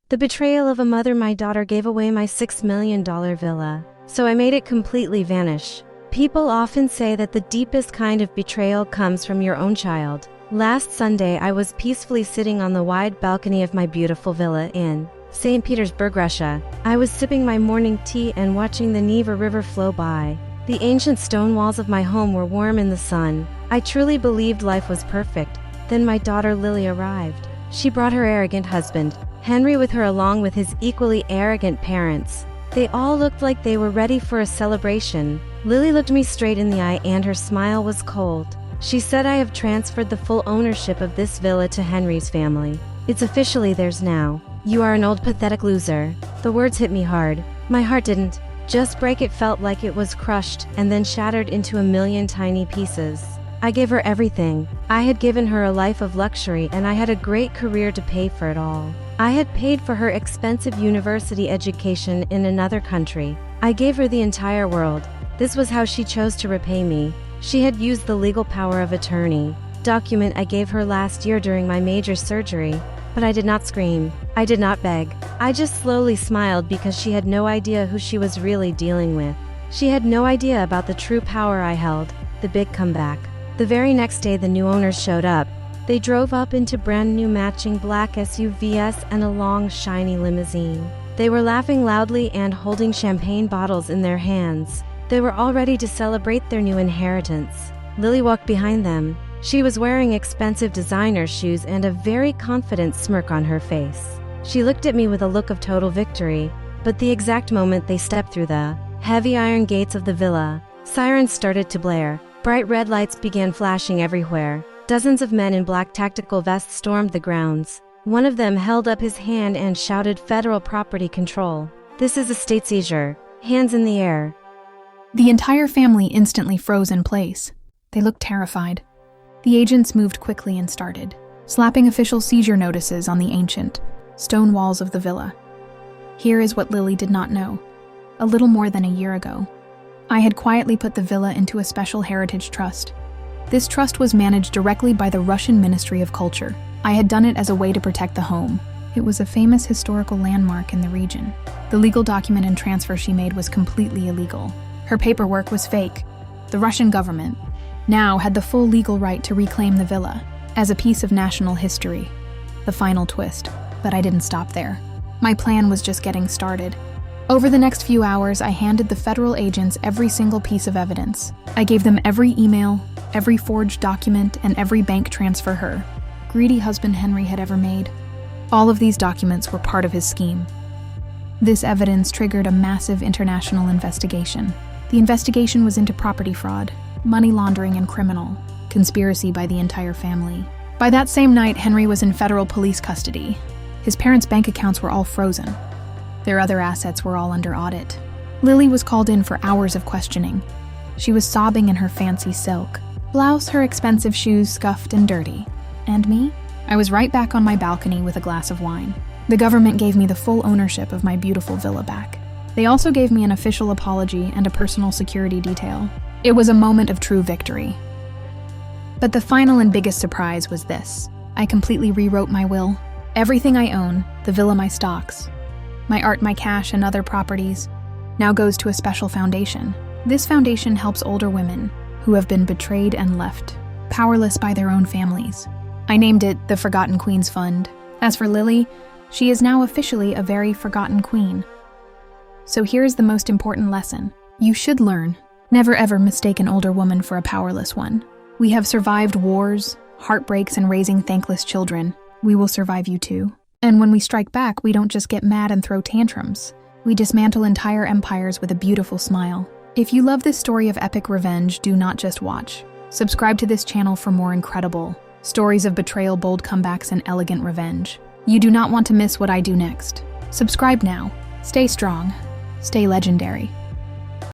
The betrayal of a mother. My daughter gave away my $6 million villa, so I made it completely vanish. People often say that the deepest kind of betrayal comes from your own child. Last Sunday, I was peacefully sitting on the wide balcony of my beautiful villa in St. Petersburg, Russia. I was sipping my morning tea and watching the Neva River flow by. The ancient stone walls of my home were warm in the sun. I truly believed life was perfect. Then my daughter Lily arrived. She brought her arrogant husband, Henry, with her, along with his equally arrogant parents. They all looked like they were ready for a celebration. Lily looked me straight in the eye and her smile was cold. She said, "I have transferred the full ownership of this villa to Henry's family. It's officially theirs now. You are an old pathetic loser." The words hit me hard. My heart didn't just break, it felt like it was crushed and then shattered into a million tiny pieces. I gave her everything. I had given her a life of luxury and I had a great career to pay for it all. I had paid for her expensive university education in another country. I gave her the entire world. This was how she chose to repay me. She had used the legal power of attorney document I gave her last year during my major surgery. But I did not scream. I did not beg. I just slowly smiled because she had no idea who she was really dealing with. She had no idea about the true power I held. The big comeback. The very next day the new owners showed up. They drove up into brand new matching black SUVs and a long shiny limousine. They were laughing loudly and holding champagne bottles in their hands. They were all ready to celebrate their new inheritance. Lily walked behind them. She was wearing expensive designer shoes and a very confident smirk on her face. She looked at me with a look of total victory, but the exact moment they stepped through the heavy iron gates of the villa, sirens started to blare. Bright red lights began flashing everywhere. Dozens of men in black tactical vests stormed the grounds. One of them held up his hand and shouted, "Federal property control. This is a state seizure. Hands in the air." The entire family instantly froze in place. They looked terrified. The agents moved quickly and started slapping official seizure notices on the ancient stone walls of the villa. Here is what Lily did not know. A little more than a year ago, I had quietly put the villa into a special heritage trust. This trust was managed directly by the Russian Ministry of Culture. I had done it as a way to protect the home. It was a famous historical landmark in the region. The legal document and transfer she made was completely illegal. Her paperwork was fake. The Russian government now had the full legal right to reclaim the villa as a piece of national history. The final twist, but I didn't stop there. My plan was just getting started. Over the next few hours, I handed the federal agents every single piece of evidence. I gave them every email, every forged document, and every bank transfer her greedy husband Henry had ever made. All of these documents were part of his scheme. This evidence triggered a massive international investigation. The investigation was into property fraud, money laundering, and criminal conspiracy by the entire family. By that same night, Henry was in federal police custody. His parents' bank accounts were all frozen. Their other assets were all under audit. Lily was called in for hours of questioning. She was sobbing in her fancy silk blouse, her expensive shoes scuffed and dirty. And me? I was right back on my balcony with a glass of wine. The government gave me the full ownership of my beautiful villa back. They also gave me an official apology and a personal security detail. It was a moment of true victory. But the final and biggest surprise was this. I completely rewrote my will. Everything I own, the villa, my stocks, my art, my cash, and other properties, now goes to a special foundation. This foundation helps older women who have been betrayed and left powerless by their own families. I named it the Forgotten Queens Fund. As for Lily, she is now officially a very forgotten queen. So here's the most important lesson. You should learn. Never ever mistake an older woman for a powerless one. We have survived wars, heartbreaks, and raising thankless children. We will survive you too. And when we strike back, we don't just get mad and throw tantrums. We dismantle entire empires with a beautiful smile. If you love this story of epic revenge, do not just watch. Subscribe to this channel for more incredible stories of betrayal, bold comebacks, and elegant revenge. You do not want to miss what I do next. Subscribe now. Stay strong. Stay legendary.